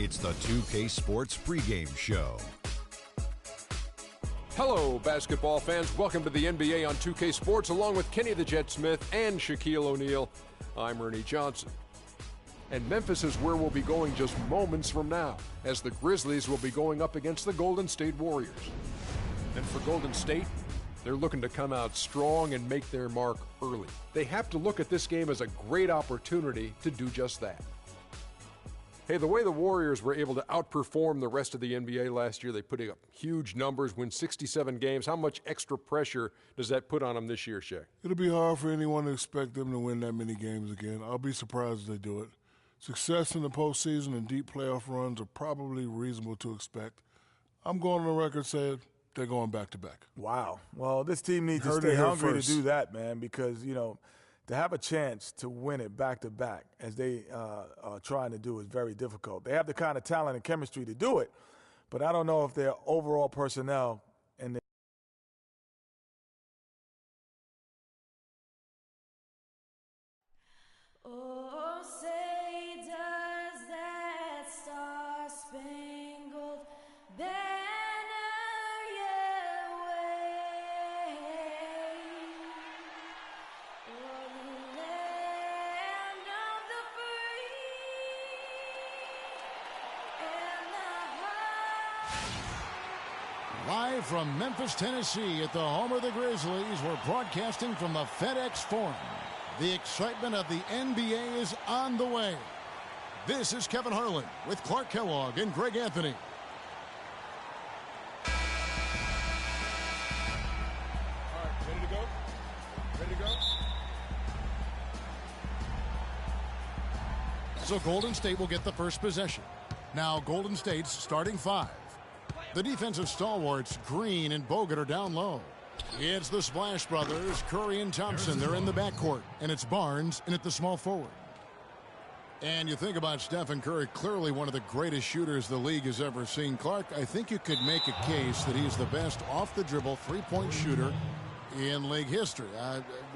It's the 2K Sports pregame show. Hello, basketball fans. Welcome to the NBA on 2K Sports, along with Kenny the Jet Smith and Shaquille O'Neal. I'm Ernie Johnson. And Memphis is where we'll be going just moments from now, as the Grizzlies will be going up against the Golden State Warriors. And for Golden State, they're looking to come out strong and make their mark early. They have to look at this game as a great opportunity to do just that. Hey, the way the Warriors were able to outperform the rest of the NBA last year, they put up huge numbers, win 67 games. How much extra pressure does that put on them this year, Shaq? It'll be hard for anyone to expect them to win that many games again. I'll be surprised if they do it. Success in the postseason and deep playoff runs are probably reasonable to expect. I'm going on the record saying they're going back-to-back. Wow. Well, this team needs to stay hungry to do that, man, because, you know, to have a chance to win it back-to-back, as they are trying to do, is very difficult. They have the kind of talent and chemistry to do it, but I don't know if their overall personnel and their Oh, say does that star-spangled banner yet wave o'er the land of the free and the high. Live from Memphis, Tennessee, at the home of the Grizzlies, we're broadcasting from the FedEx Forum. The excitement of the NBA is on the way. This is Kevin Harlan with Clark Kellogg and Greg Anthony. All right, ready to go? Ready to go? So Golden State will get the first possession. Now Golden State's starting five. The defensive stalwarts, Green and Bogut, are down low. It's the Splash Brothers, Curry and Thompson. They're in the backcourt. And it's Barnes in at the small forward. And you think about Stephen Curry, clearly one of the greatest shooters the league has ever seen. Clark, I think you could make a case that he's the best off-the-dribble three-point shooter in league history.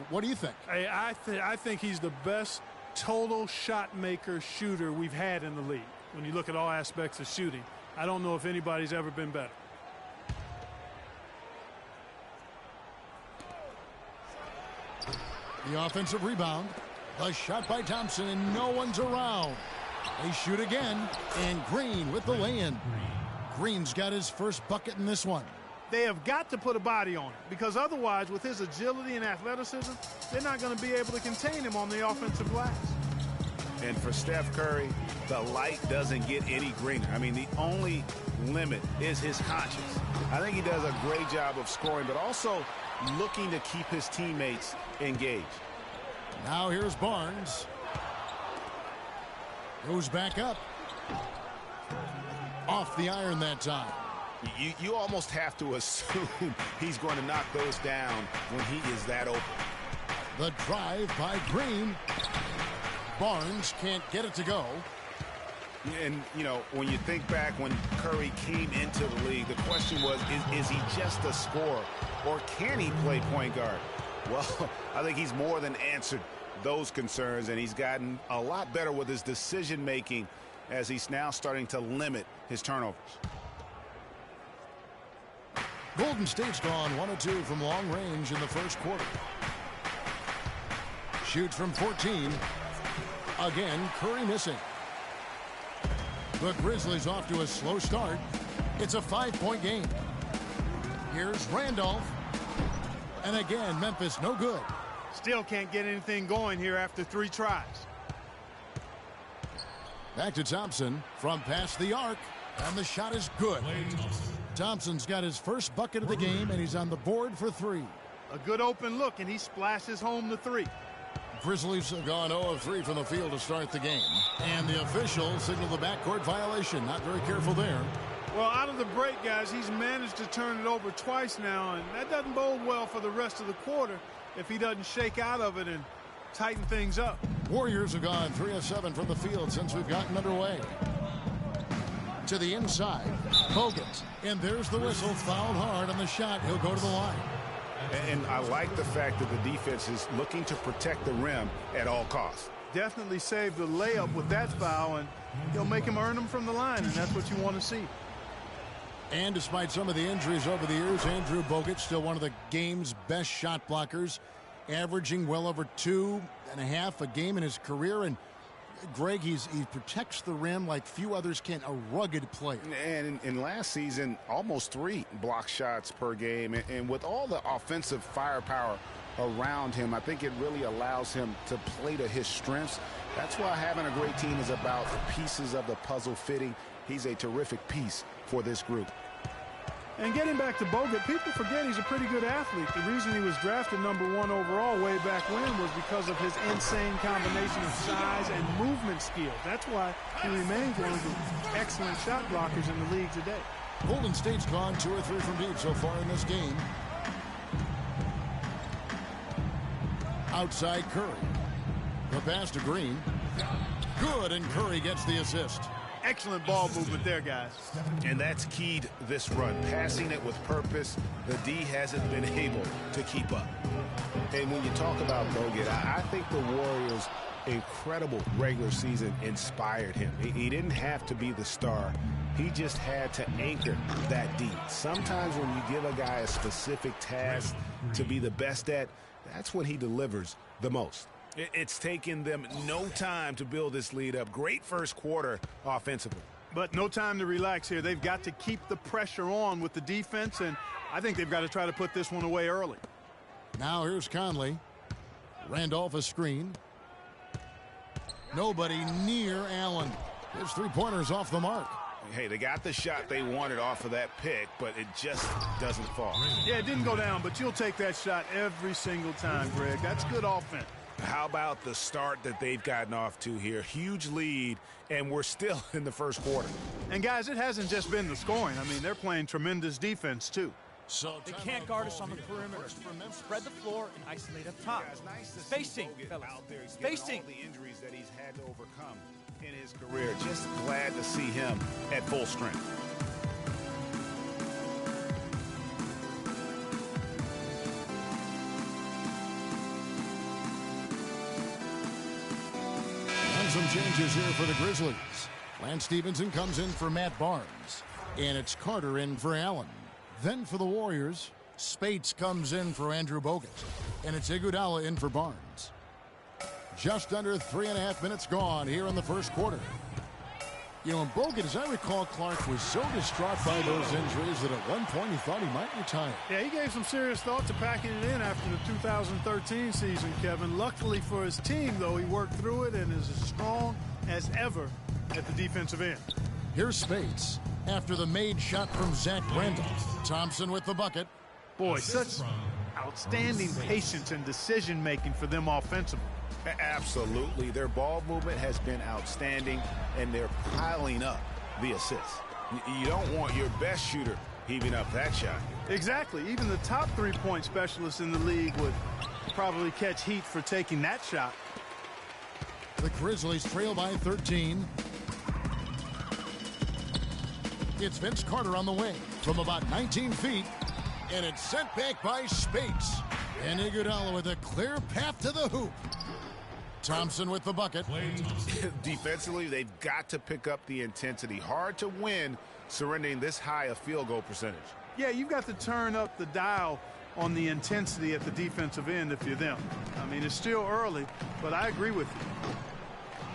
What do you think? I think he's the best total shot maker shooter we've had in the league. When you look at all aspects of shooting, I don't know if anybody's ever been better. The offensive rebound. A shot by Thompson, and no one's around. They shoot again, and Green with the lay-in. Green's got his first bucket in this one. They have got to put a body on it, because otherwise, with his agility and athleticism, they're not going to be able to contain him on the offensive glass. And for Steph Curry, the light doesn't get any greener. I mean, the only limit is his conscience. I think he does a great job of scoring, but also looking to keep his teammates engaged. Now here's Barnes. Goes back up. Off the iron that time. You almost have to assume he's going to knock those down when he is that open. The drive by Green. Barnes can't get it to go. And, you know, when you think back when Curry came into the league, the question was, is he just a scorer, or can he play point guard? Well, I think he's more than answered those concerns, and he's gotten a lot better with his decision-making as he's now starting to limit his turnovers. Golden State's gone 1 of 2 from long range in the first quarter. Shoots from 14. Again, Curry missing. The Grizzlies off to a slow start. It's a 5-point game. Here's Randolph. And again, Memphis no good. Still can't get anything going here after 3 tries. Back to Thompson from past the arc. And the shot is good. Thompson's got his first bucket of the game, and he's on the board for 3. A good open look, and he splashes home the 3. Grizzlies have gone 0 of 3 from the field to start the game. And the official signaled the backcourt violation. Not very careful there. Well, out of the break, guys, he's managed to turn it over twice now, and that doesn't bode well for the rest of the quarter if he doesn't shake out of it and tighten things up. Warriors have gone 3 of 7 from the field since we've gotten underway. To the inside, Bogut. And there's the whistle, fouled hard on the shot. He'll go to the line. And I like the fact that the defense is looking to protect the rim at all costs. definitely saved the layup with that foul, and he'll make him earn them from the line, and that's what you want to see. And despite some of the injuries over the years, Andrew Bogut still one of the game's best shot blockers, averaging well over 2.5 a game in his career. And Greg, he protects the rim like few others can, a rugged player. And in last season, almost 3 block shots per game. And with all the offensive firepower around him, I think it really allows him to play to his strengths. That's why having a great team is about pieces of the puzzle fitting. He's a terrific piece for this group. And getting back to Bogut, people forget he's a pretty good athlete. The reason he was drafted #1 overall way back when was because of his insane combination of size and movement skills. That's why he remains one of the excellent shot blockers in the league today. Golden State's gone 2 or 3 from deep so far in this game. Outside Curry. The pass to Green. Good, and Curry gets the assist. Excellent ball movement there, guys. And that's keyed this run. Passing it with purpose, the D hasn't been able to keep up. And when you talk about Bogut, I think the Warriors' incredible regular season inspired him. He didn't have to be the star. He just had to anchor that D. Sometimes when you give a guy a specific task to be the best at, that's when he delivers the most. It's taken them no time to build this lead up. Great first quarter offensively. But no time to relax here. They've got to keep the pressure on with the defense, and I think they've got to try to put this one away early. Now here's Conley. Randolph a screen. Nobody near Allen. His three-pointer's off the mark. Hey, they got the shot they wanted off of that pick, but it just doesn't fall. Yeah, it didn't go down, but you'll take that shot every single time, Greg. That's good offense. How about the start that they've gotten off to here? Huge lead, and we're still in the first quarter. And, guys, it hasn't just been the scoring. I mean, they're playing tremendous defense, too. So they can't guard us on the perimeter. Spread the floor and isolate up top. Spacing, fellas. Spacing. All the injuries that he's had to overcome in his career. Just glad to see him at full strength. Some changes here for the Grizzlies. Lance Stevenson comes in for Matt Barnes. And it's Carter in for Allen. Then for the Warriors, Spates comes in for Andrew Bogut. And it's Iguodala in for Barnes. Just under 3.5 minutes gone here in the first quarter. You know, and Bogut, as I recall, Clark was so distraught by those injuries that at one point he thought he might retire. Yeah, he gave some serious thought to packing it in after the 2013 season, Kevin. Luckily for his team, though, he worked through it and is as strong as ever at the defensive end. Here's Spates after the made shot from Zach Randolph. Thompson with the bucket. Boy, such outstanding patience and decision-making for them offensively. Absolutely. Their ball movement has been outstanding, and they're piling up the assists. You don't want your best shooter heaving up that shot. Exactly. Even the top three-point specialists in the league would probably catch heat for taking that shot. The Grizzlies trail by 13. It's Vince Carter on the wing from about 19 feet, and it's sent back by Spates. And Iguodala with a clear path to the hoop. Thompson with the bucket. Defensively, they've got to pick up the intensity. Hard to win surrendering this high a field goal percentage. Yeah, you've got to turn up the dial on the intensity at the defensive end if you're them. I mean, it's still early, but I agree with you.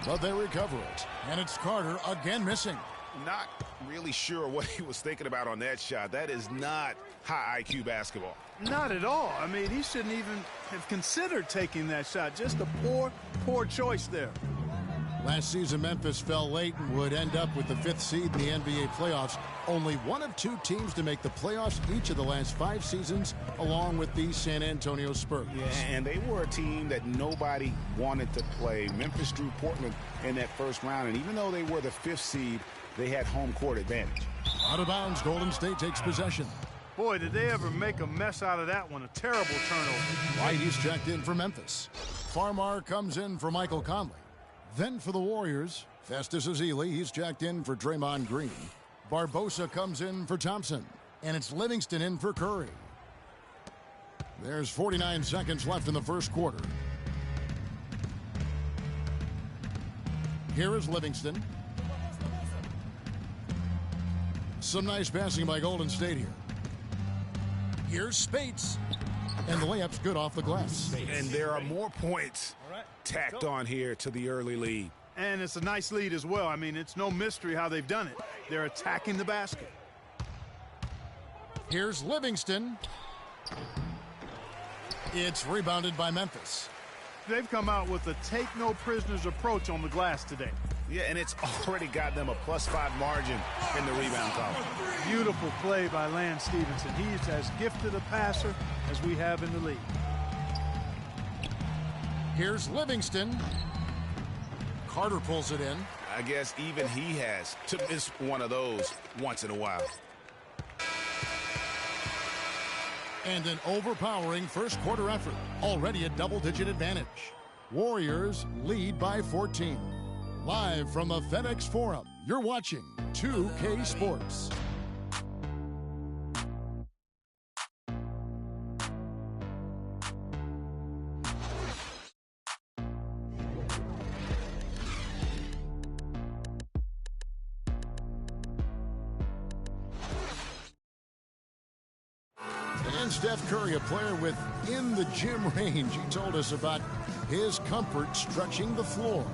But they recover it. And it's Carter again missing. Not really sure what he was thinking about on that shot. That is not high IQ basketball. Not at all. I mean, he shouldn't even have considered taking that shot. Just a poor choice there. Last season, Memphis fell late and would end up with the 5th seed in the NBA playoffs. Only one of 2 teams to make the playoffs each of the last 5 seasons, along with the San Antonio Spurs. Yeah, and they were a team that nobody wanted to play. Memphis drew Portland in that first round, and even though they were the 5th seed, they had home court advantage. Out of bounds, Golden State takes possession. Boy, did they ever make a mess out of that one. A terrible turnover. White, he's checked in for Memphis. Farmar comes in for Michael Conley. Then for the Warriors, Festus Ezeli, he's checked in for Draymond Green. Barbosa comes in for Thompson. And it's Livingston in for Curry. There's 49 seconds left in the first quarter. Here is Livingston. Some nice passing by Golden State here. Here's Spates. And the layup's good off the glass. And there are more points tacked on here to the early lead. And it's a nice lead as well. I mean, it's no mystery how they've done it. They're attacking the basket. Here's Livingston. It's rebounded by Memphis. They've come out with a take-no-prisoners approach on the glass today. Yeah, and it's already got them a +5 margin in the rebound column. Beautiful play by Lance Stevenson. He's as gifted a passer as we have in the league. Here's Livingston. Carter pulls it in. I guess even he has to miss one of those once in a while. And an overpowering first quarter effort. Already a double-digit advantage. Warriors lead by 14. Live from the FedEx Forum, you're watching 2K Sports. And Steph Curry, a player within the gym range. He told us about his comfort stretching the floor.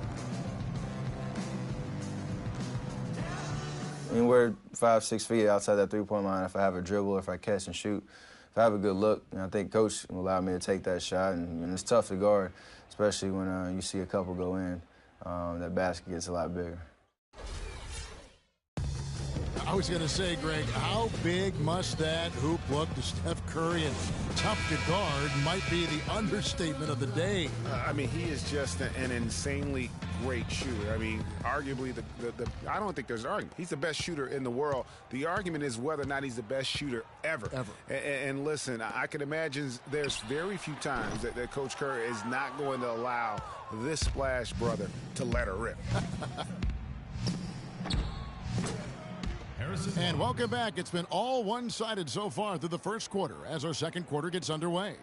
Anywhere 5-6 feet outside that three-point line, if I have a dribble, if I catch and shoot, if I have a good look, I think Coach will allow me to take that shot. And it's tough to guard, especially when you see a couple go in. That basket gets a lot bigger. I was going to say, Greg, how big must that hoop look to Steph Curry? And tough to guard might be the understatement of the day. I mean, he is just an insanely great shooter. I mean, arguably, I don't think there's an argument. He's the best shooter in the world. The argument is whether or not he's the best shooter ever. And listen, I can imagine there's very few times that Coach Curry is not going to allow this splash brother to let her rip. And welcome back. It's been all one-sided so far through the first quarter as our second quarter gets underway.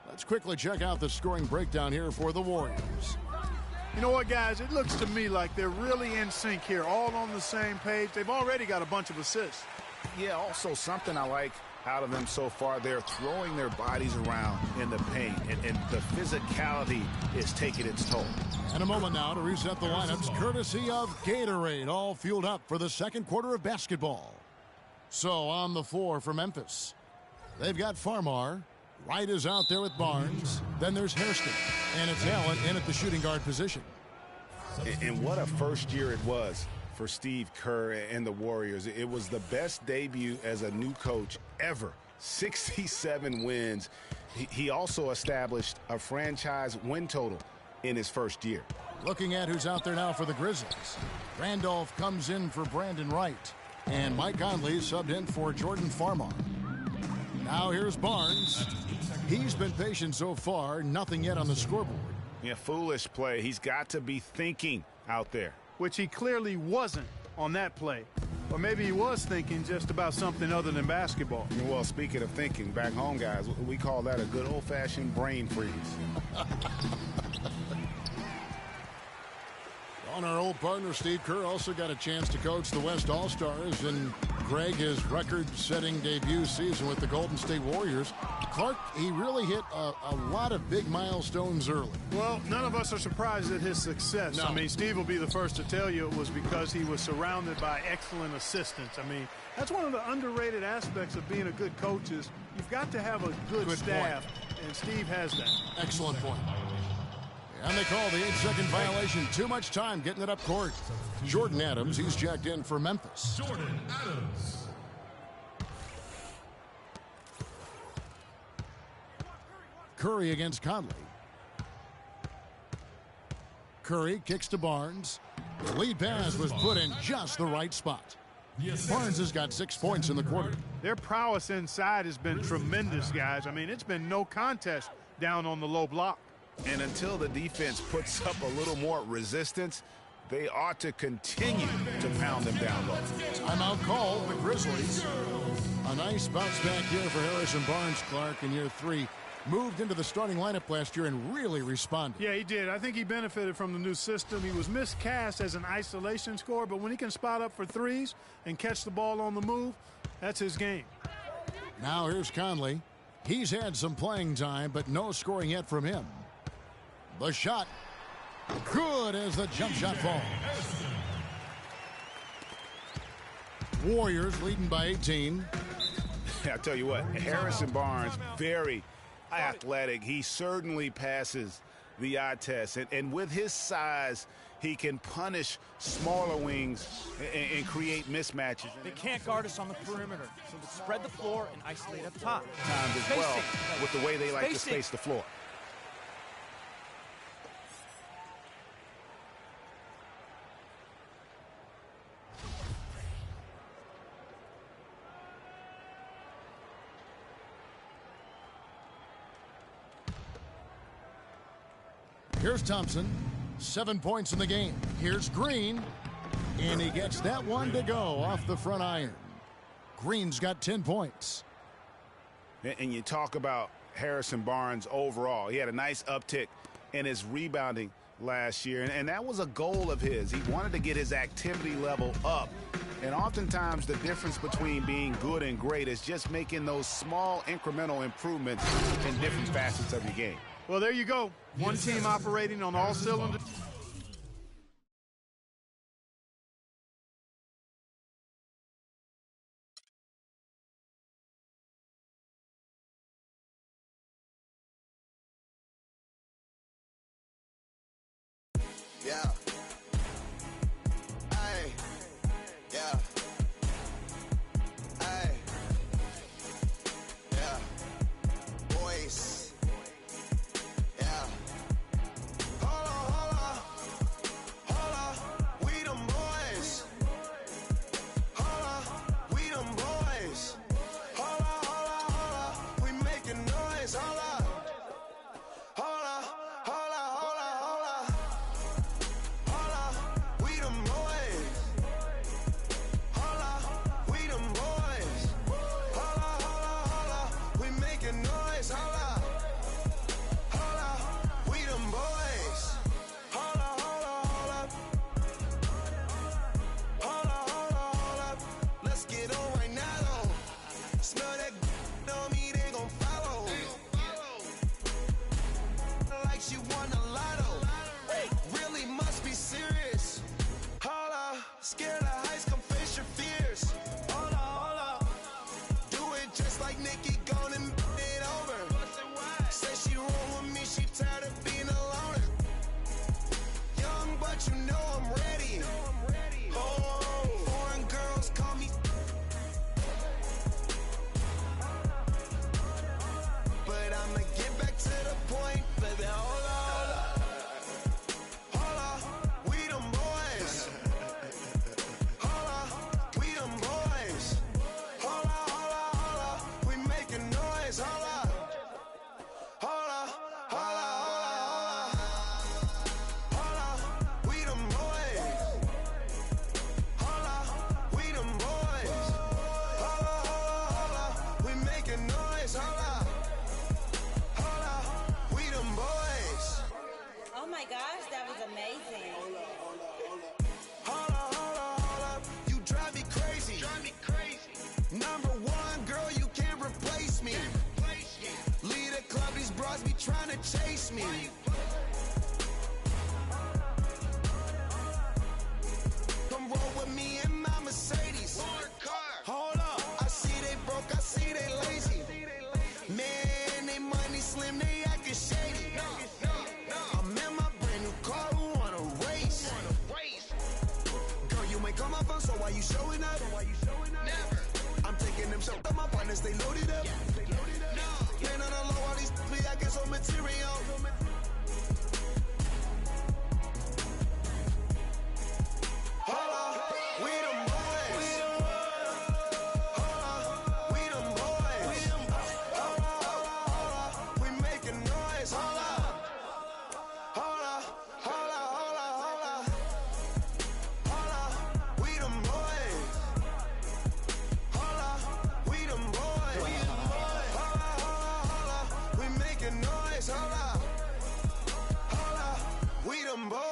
Let's quickly check out the scoring breakdown here for the Warriors. You know what, guys? It looks to me like they're really in sync here, all on the same page. They've already got a bunch of assists. Yeah, also something I like out of them so far, they're throwing their bodies around in the paint, and the physicality is taking its toll. And a moment now to reset the lineups, courtesy of Gatorade, all fueled up for the second quarter of basketball. So on the floor for Memphis, they've got Farmar. Wright is out there with Barnes. Then there's Hairston. And it's Allen in at the shooting guard position. And what a first year it was for Steve Kerr and the Warriors. It was the best debut as a new coach ever. 67 wins. He also established a franchise win total in his first year. Looking at who's out there now for the Grizzlies. Randolph comes in for Brandon Wright. And Mike Conley subbed in for Jordan Farmar. Now here's Barnes. He's been patient so far, nothing yet on the scoreboard. Yeah, foolish play. He's got to be thinking out there. Which he clearly wasn't on that play. Or maybe he was thinking just about something other than basketball. Well, speaking of thinking, back home, guys, we call that a good old-fashioned brain freeze. On our old partner, Steve Kerr also got a chance to coach the West All-Stars, and Greg, his record-setting debut season with the Golden State Warriors. Clark, he really hit a lot of big milestones early. Well, none of us are surprised at his success. No. I mean, Steve will be the first to tell you it was because he was surrounded by excellent assistants. I mean, that's one of the underrated aspects of being a good coach is you've got to have a good staff, and Steve has that. Excellent point. And they call the 8-second violation. Too much time getting it up court. Jordan Adams, he's checked in for Memphis. Jordan Adams. Curry against Conley. Curry kicks to Barnes. The lead pass was put in just the right spot. Barnes has got 6 points in the quarter. Their prowess inside has been tremendous, guys. I mean, it's been no contest down on the low block. And until the defense puts up a little more resistance, They ought to continue to pound them down low. Timeout call, the Grizzlies. A nice bounce back here for Harrison Barnes, Clark, in year 3. Moved into the starting lineup last year and really responded. Yeah, he did. I think he benefited from the new system. He was miscast as an isolation scorer, but when he can spot up for threes and catch the ball on the move, that's his game. Now here's Conley. He's had some playing time, but no scoring yet from him. The shot. Good as the jump shot falls. Warriors leading by 18. I tell you what, Harrison Barnes, very athletic. He certainly passes the eye test. And with his size, he can punish smaller wings and create mismatches. They can't guard us on the perimeter, so let's spread the floor and isolate up top. Times as well with the way they like to space the floor. Here's Thompson. 7 points in the game. Here's Green. And he gets that one to go off the front iron. Green's got 10 points. And you talk about Harrison Barnes overall. He had a nice uptick in his rebounding last year. And that was a goal of his. He wanted to get his activity level up. And oftentimes the difference between being good and great is just making those small incremental improvements in different facets of your game. Well, there you go. One team operating on all cylinders. Yeah. Hey. Yeah. Hey. Yeah. Boys. Yeah. Hold on. We them boys. Hold on. We them boys. Hold on. We making noise. Hold on. Scared of heights, come face your fears. Hold up. Do it just like Nikki, gone and it over. Say she roll with me, she tired of being alone. Young, but you know I'm ready. Oh, foreign girls call me. But I'ma get back to the point, baby. Hold up. Trying to chase me. Come roll with me in my Mercedes. Hold up, I see they broke, I see they lazy. Man, they money slim, they acting shady. I'm in my brand new car, who wanna race? Girl, you ain't come up, so why you showing up? Never. I'm taking them shots, my partners, they loaded up. Man, on the low, all these I get some material. Hold up, we them boys. Hold up, we them boys. Hold up, we making noise. Hold up. Hold up, we them boys.